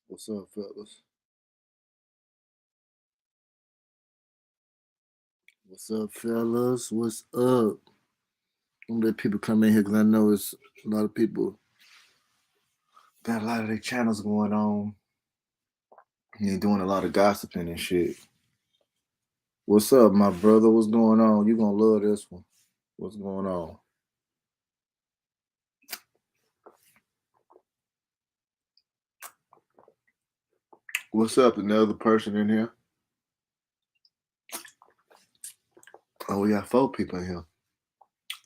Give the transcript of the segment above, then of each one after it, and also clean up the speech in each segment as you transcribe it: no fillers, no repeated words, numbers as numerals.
What's up, fellas? What's up, fellas? What's up? I'm gonna let people come in here because I know it's a lot of people got a lot of their channels going on. And they doing a lot of gossiping and shit. What's up, my brother? What's going on? You gonna love this one. What's going on? What's up? Another person in here? Oh, we got 4 people in here.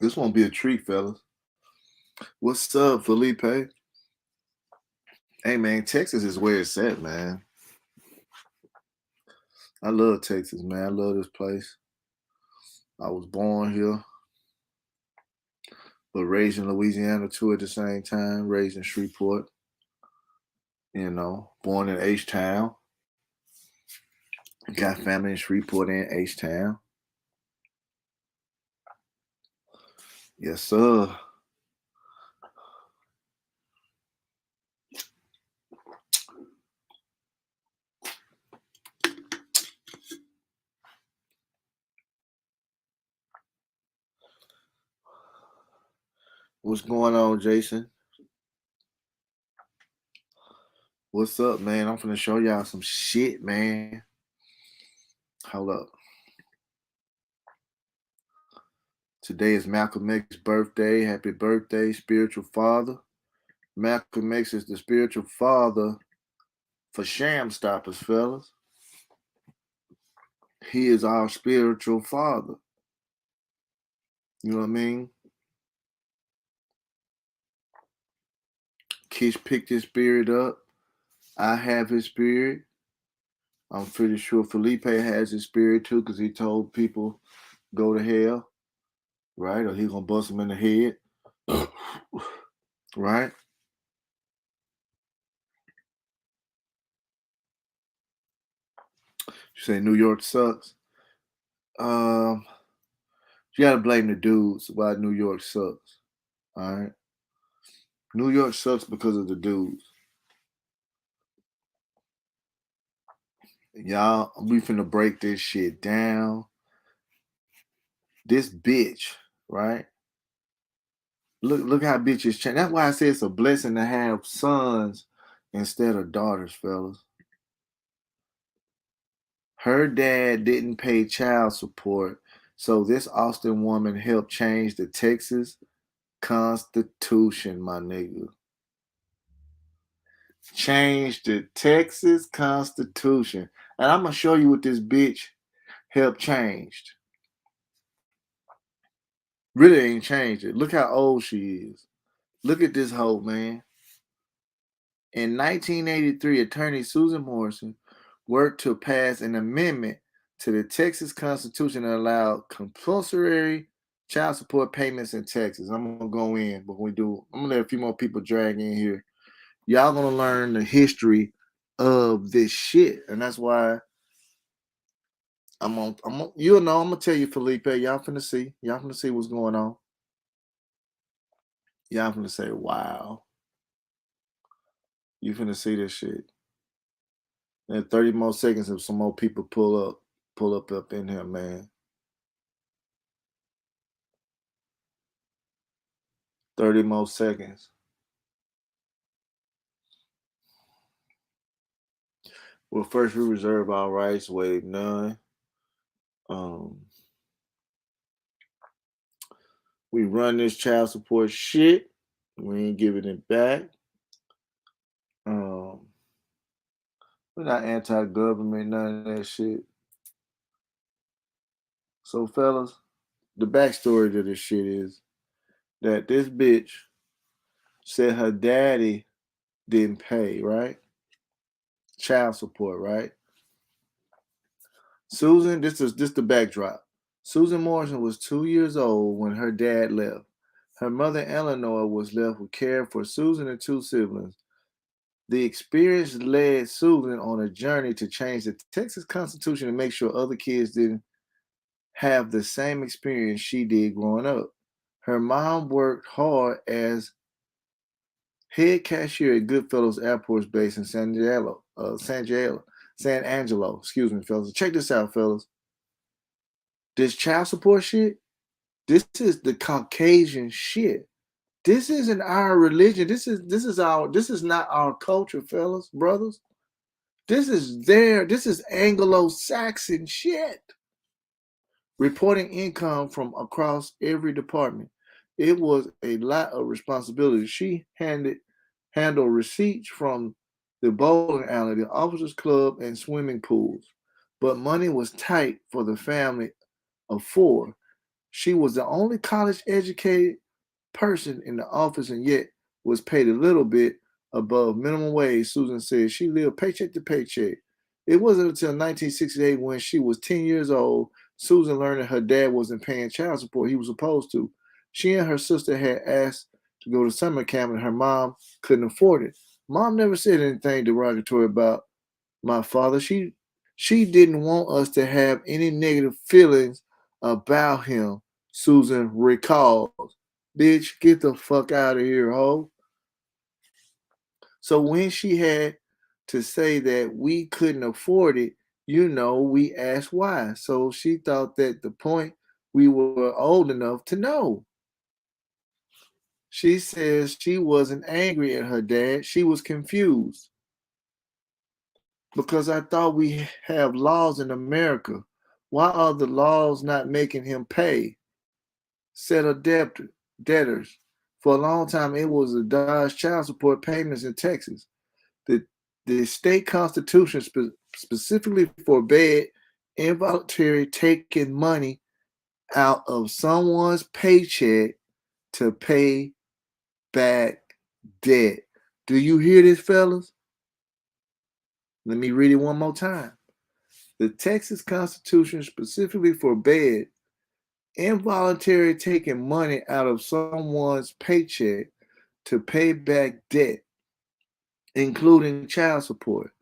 This won't be a treat, fellas. What's up, Felipe? Hey, man, Texas is where it's at, man. I love Texas, man. I love this place. I was born here, but raised in Louisiana too at the same time, raised in Shreveport, born in H Town. Got family in Shreveport and H Town. Yes, sir. What's going on, Jason? What's up, man? I'm finna show y'all some shit, man. Hold up. Today is Malcolm X's birthday. Happy birthday, spiritual father. Malcolm X is the spiritual father for sham stoppers, fellas. He is our spiritual father. You know what I mean? Kish picked his spirit up. I have his spirit. I'm pretty sure Felipe has his spirit too, because he told people go to hell, right? Or he's gonna bust them in the head, right? You say New York sucks. Um, you gotta blame the dudes why New York sucks. All right, New York sucks because of the dudes. Y'all, we finna break this shit down. This bitch, right? Look how bitches change. That's why I say it's a blessing to have sons instead of daughters, fellas. Her dad didn't pay child support, so this Austin woman helped change the Texas Constitution, my nigga. Change the Texas Constitution. And I'm gonna show you what this bitch helped changed. Really ain't changed it. Look how old she is. Look at this hoe, man. In 1983, attorney Susan Morrison worked to pass an amendment to the Texas Constitution that allowed compulsory child support payments in Texas. I'm gonna go in, but I'm gonna let a few more people drag in here. Y'all gonna learn the history of this shit, and that's why you'll know. I'm gonna tell you, Felipe. Y'all finna see. Y'all finna see what's going on. Y'all finna say, "Wow." You finna see this shit. In 30 more seconds, if some more people pull up in here, man. 30 more seconds. Well, first we reserve our rights, waive none. Um, we run this child support shit. We ain't giving it back. Um, we're not anti-government, none of that shit. So, fellas, the backstory to this shit is that this bitch said her daddy didn't pay, right? Child support, right? Susan, this is the backdrop. Susan Morrison was 2 years old when her dad left. Her mother, Eleanor, was left with care for Susan and 2 siblings. The experience led Susan on a journey to change the Texas Constitution to make sure other kids didn't have the same experience she did growing up. Her mom worked hard as head cashier at Goodfellows Airport Base in San Angelo. Excuse me, fellas. Check this out, fellas. This child support shit, this is the Caucasian shit. This isn't our religion. This is not our culture, fellas, brothers. This is Anglo-Saxon shit. Reporting income from across every department. It was a lot of responsibility. She handled receipts from the bowling alley, the officers' club, and swimming pools. But money was tight for the family of four. She was the only college educated person in the office and yet was paid a little bit above minimum wage. Susan said she lived paycheck to paycheck. It wasn't until 1968 when she was 10 years old, Susan learned that her dad wasn't paying child support he was supposed to. She and her sister had asked to go to summer camp and her mom couldn't afford it. Mom never said anything derogatory about my father. She didn't want us to have any negative feelings about him, Susan recalled. Bitch, get the fuck out of here, ho. So when she had to say that we couldn't afford it, we asked why. So she thought that the point we were old enough to know. She says she wasn't angry at her dad. She was confused because I thought we have laws in America. Why are the laws not making him pay? Settle debtors. For a long time, it was a dodge child support payments in Texas. The state constitution specifically forbade involuntary taking money out of someone's paycheck to pay back debt. Do you hear this, fellas? Let me read it one more time. The Texas Constitution specifically forbade involuntary taking money out of someone's paycheck to pay back debt, including child support.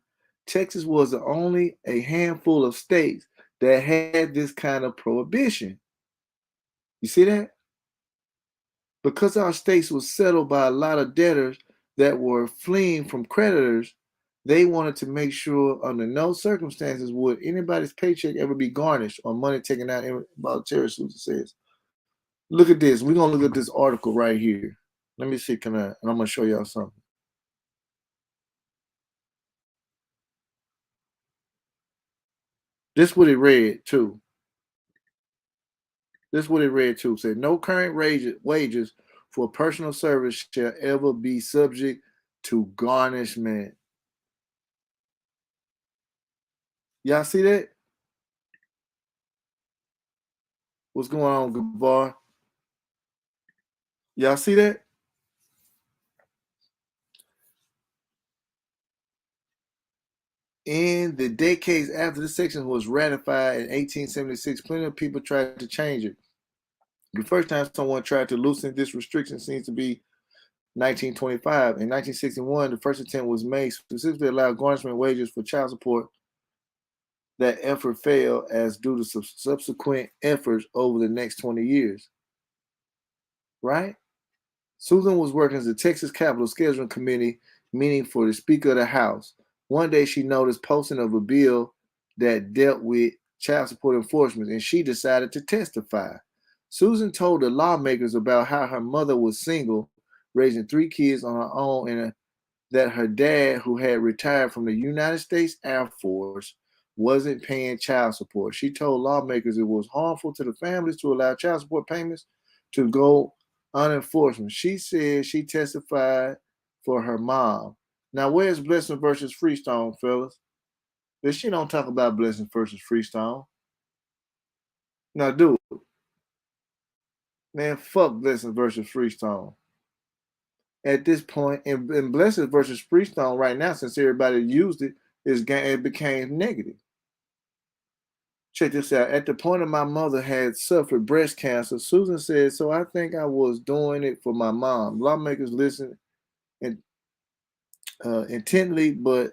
Texas was only a handful of states that had this kind of prohibition. You see that? Because our states were settled by a lot of debtors that were fleeing from creditors, they wanted to make sure under no circumstances would anybody's paycheck ever be garnished or money taken out involuntarily, Susan says. Look at this. We're going to look at this article right here. Let me see, and I'm going to show y'all something. This is what it read, too. This is what it read, too. It said, no current wages for personal service shall ever be subject to garnishment. Y'all see that? What's going on, Gabar? Y'all see that? In the decades after this section was ratified in 1876, plenty of people tried to change it. The first time someone tried to loosen this restriction seems to be 1925. In 1961, the first attempt was made specifically to allow garnishment wages for child support. That effort failed as due to subsequent efforts over the next 20 years. Right? Susan was working as the Texas Capitol Scheduling Committee meeting for the Speaker of the House. One day she noticed posting of a bill that dealt with child support enforcement, and she decided to testify. Susan told the lawmakers about how her mother was single, raising 3 kids on her own, and that her dad, who had retired from the United States Air Force, wasn't paying child support. She told lawmakers it was harmful to the families to allow child support payments to go unenforced. She said she testified for her mom. Now, where's Blessing versus Freestone, fellas? But she don't talk about Blessing versus Freestone. Now, dude, man, fuck Blessing versus Freestone. At this point, in Blessing versus Freestone right now, since everybody used it, it became negative. Check this out. At the point of my mother had suffered breast cancer, Susan said, so I think I was doing it for my mom. Lawmakers listened intently, but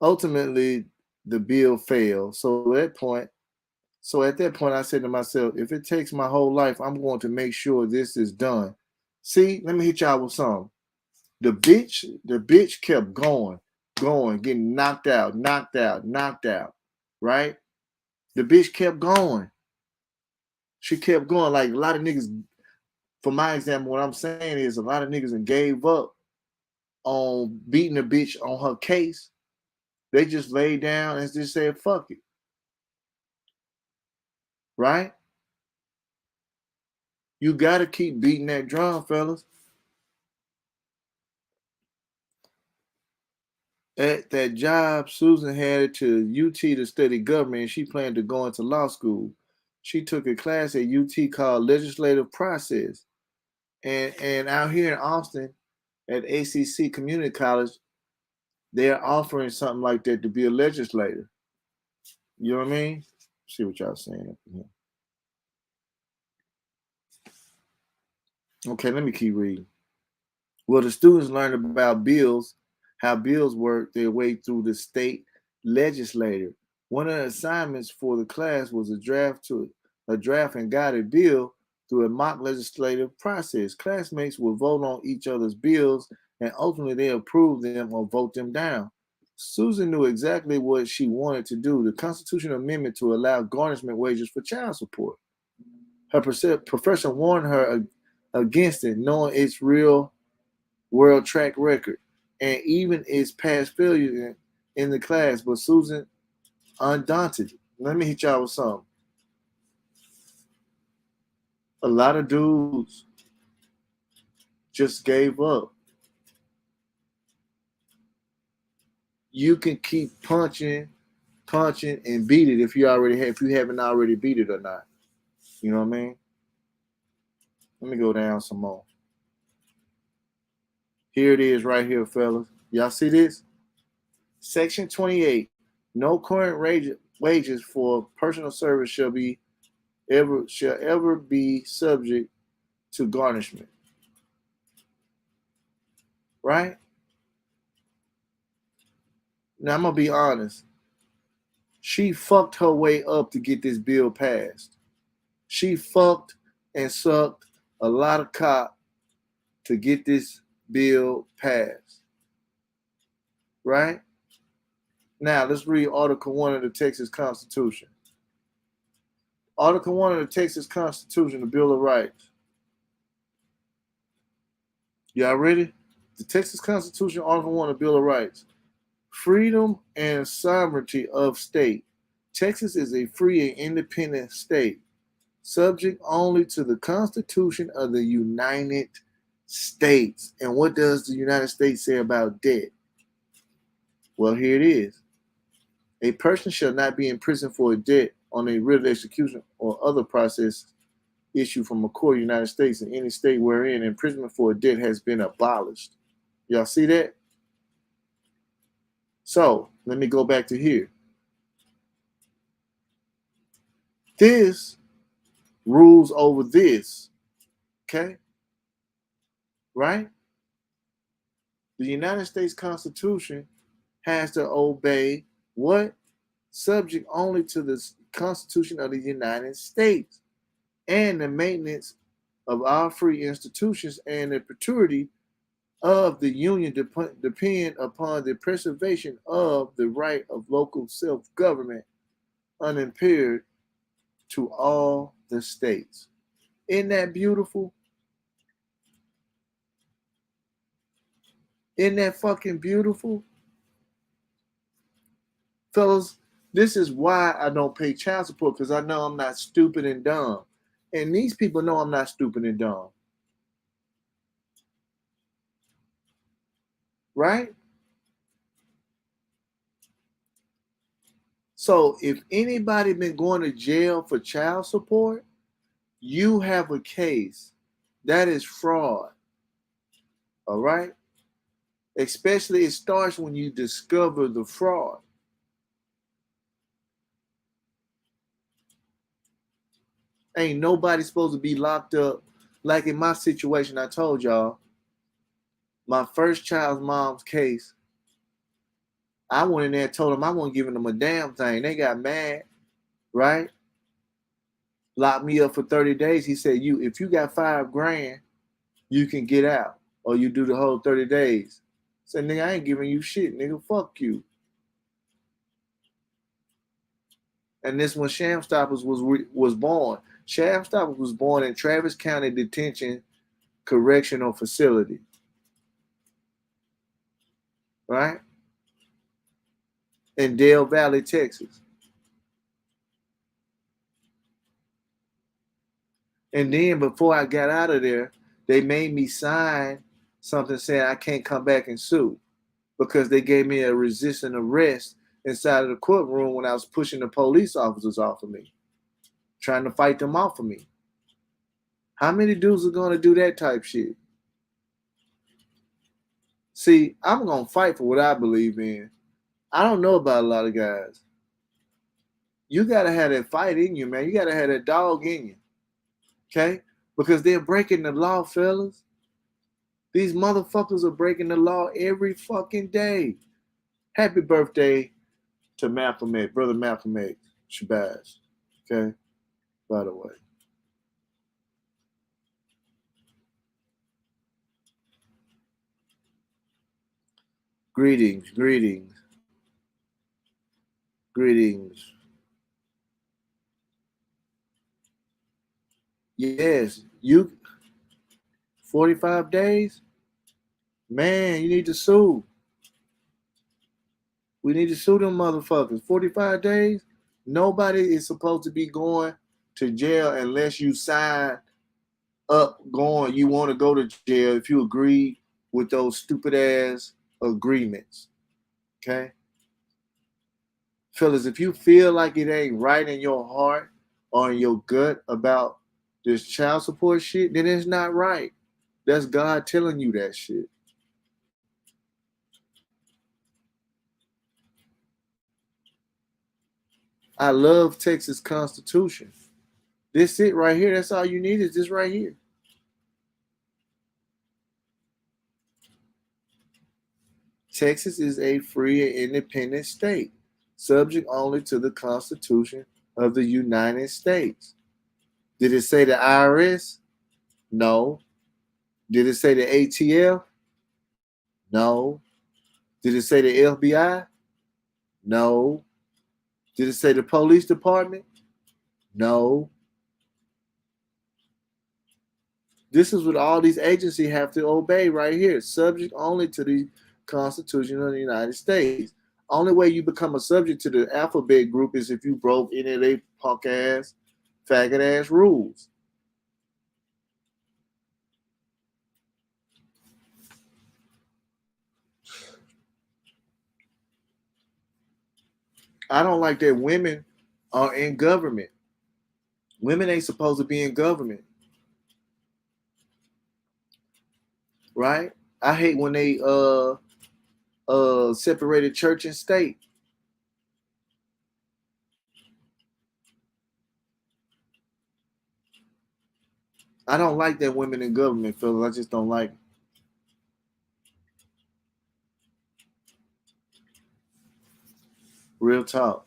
ultimately the bill failed. So at that point, I said to myself, if it takes my whole life, I'm going to make sure this is done. See, let me hit y'all with something. The bitch kept going, getting knocked out, right? The bitch kept going. She kept going. Like a lot of niggas, for my example, what I'm saying is a lot of niggas and gave up on beating the bitch on her case. They just laid down and just said, fuck it. Right? You gotta keep beating that drum, fellas. At that job, Susan headed to UT to study government, and she planned to go into law school. She took a class at UT called Legislative Process. And out here in Austin, at ACC Community College, they're offering something like that to be a legislator. You know what I mean? See what y'all saying up here. Okay, let me keep reading. Well, the students learned about bills, how bills work their way through the state legislature. One of the assignments for the class was a draft and guided bill through a mock legislative process. Classmates would vote on each other's bills and ultimately they approve them or vote them down. Susan knew exactly what she wanted to do, the constitutional amendment to allow garnishment wages for child support. Her professor warned her against it, knowing its real world track record and even its past failure in the class. But Susan, undaunted, let me hit y'all with something. A lot of dudes just gave up. You can keep punching, and beat it if you haven't already beat it or not. You know what I mean? Let me go down some more. Here it is right here, fellas. Y'all see this? Section 28. No current wages for personal service shall ever be subject to garnishment. Right? Now I'm gonna be honest. She fucked her way up to get this bill passed. She fucked and sucked a lot of cock to get this bill passed. Right? Now let's read Article 1 of the Texas Constitution. Article 1 of the Texas Constitution, the Bill of Rights. Y'all ready? The Texas Constitution, Article 1 of the Bill of Rights. Freedom and sovereignty of state. Texas is a free and independent state, subject only to the Constitution of the United States. And what does the United States say about debt? Well, here it is. A person shall not be imprisoned for a debt on a writ of execution or other process issued from a court of the United States in any state wherein imprisonment for a debt has been abolished. Y'all see that? So let me go back to here. This rules over this. Okay? Right? The United States Constitution has to obey what? Subject only to the Constitution of the United States and the maintenance of our free institutions and the perpetuity of the Union depend upon the preservation of the right of local self-government unimpaired to all the states. Isn't that beautiful? Isn't that fucking beautiful? Fellas, this is why I don't pay child support, because I know I'm not stupid and dumb. And these people know I'm not stupid and dumb. Right? So if anybody been going to jail for child support, you have a case. That is fraud. All right? Especially it starts when you discover the fraud. Ain't nobody supposed to be locked up. Like in my situation, I told y'all, my first child's mom's case, I went in there and told them I wasn't giving them a damn thing. They got mad, right? Locked me up for 30 days. He said, if you got $5,000, you can get out. or you do the whole 30 days. Say, nigga, I ain't giving you shit, nigga. Fuck you. And this when Sham Stoppers was born. Sham Stoppers was born in Travis County Detention Correctional Facility. Right? In Dale Valley, Texas. And then before I got out of there, they made me sign something saying I can't come back and sue because they gave me a resisting arrest inside of the courtroom when I was pushing the police officers off of me, trying to fight them off of me. How many dudes are going to do that type shit? See, I'm going to fight for what I believe in. I don't know about a lot of guys. You got to have that fight in you, man. You got to have that dog in you. Okay? Because they're breaking the law, fellas. These motherfuckers are breaking the law every fucking day. Happy birthday to Malcolm X, brother Malcolm X, Shabazz. Okay? By the way. Greetings, greetings, greetings. Yes, you 45 days? Man, you need to sue. We need to sue them motherfuckers. 45 days? Nobody is supposed to be going to jail unless you sign up going, you want to go to jail if you agree with those stupid ass agreements. Okay? Fellas, if you feel like it ain't right in your heart or in your gut about this child support shit, then it's not right. That's God telling you that shit. I love Texas Constitution. This it right here. That's all you need is this right here. Texas is a free and independent state, subject only to the Constitution of the United States. Did it say the IRS? No. Did it say the ATF? No. Did it say the FBI? No. Did it say the police department? No. This is what all these agencies have to obey right here, subject only to the Constitution of the United States. Only way you become a subject to the alphabet group is if you broke any of their punk ass, faggot ass rules. I don't like that women are in government. Women ain't supposed to be in government. Right? I hate when they separated church and state. I don't like that women in government, fellas. I just don't like it. Real talk.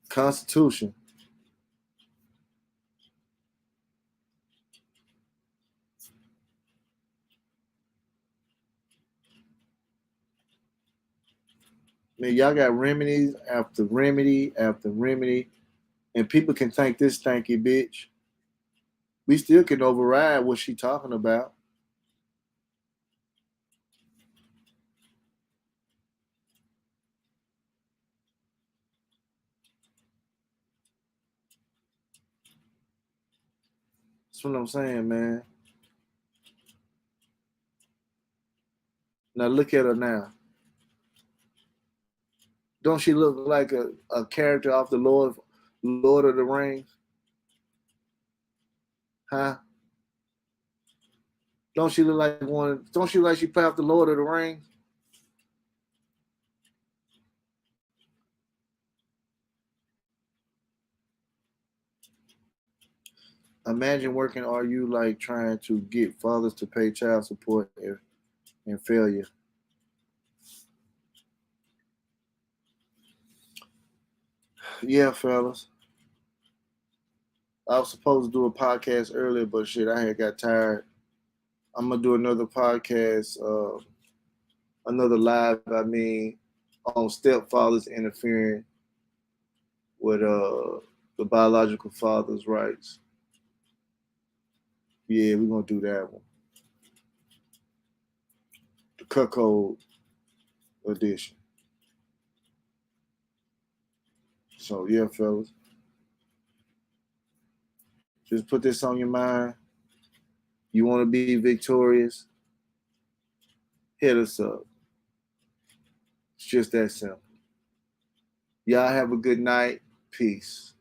Constitution. Man, y'all got remedies after remedy after remedy, and people can thank this stanky bitch. We still can override what she talking about. That's what I'm saying, man. Now look at her now. Don't she look like a character off the Lord of the Rings? Huh? Don't she look like one? Don't she look like she played off the Lord of the Rings? Imagine working. Are you like trying to get fathers to pay child support and failure? Yeah, fellas. I was supposed to do a podcast earlier, but shit, I had got tired. I'm gonna do another podcast, another live. I mean, on stepfathers interfering with the biological father's rights. Yeah, we're gonna do that one. The cuckold edition. So yeah, fellas, just put this on your mind. You want to be victorious? Hit us up. It's just that simple. Y'all have a good night. Peace.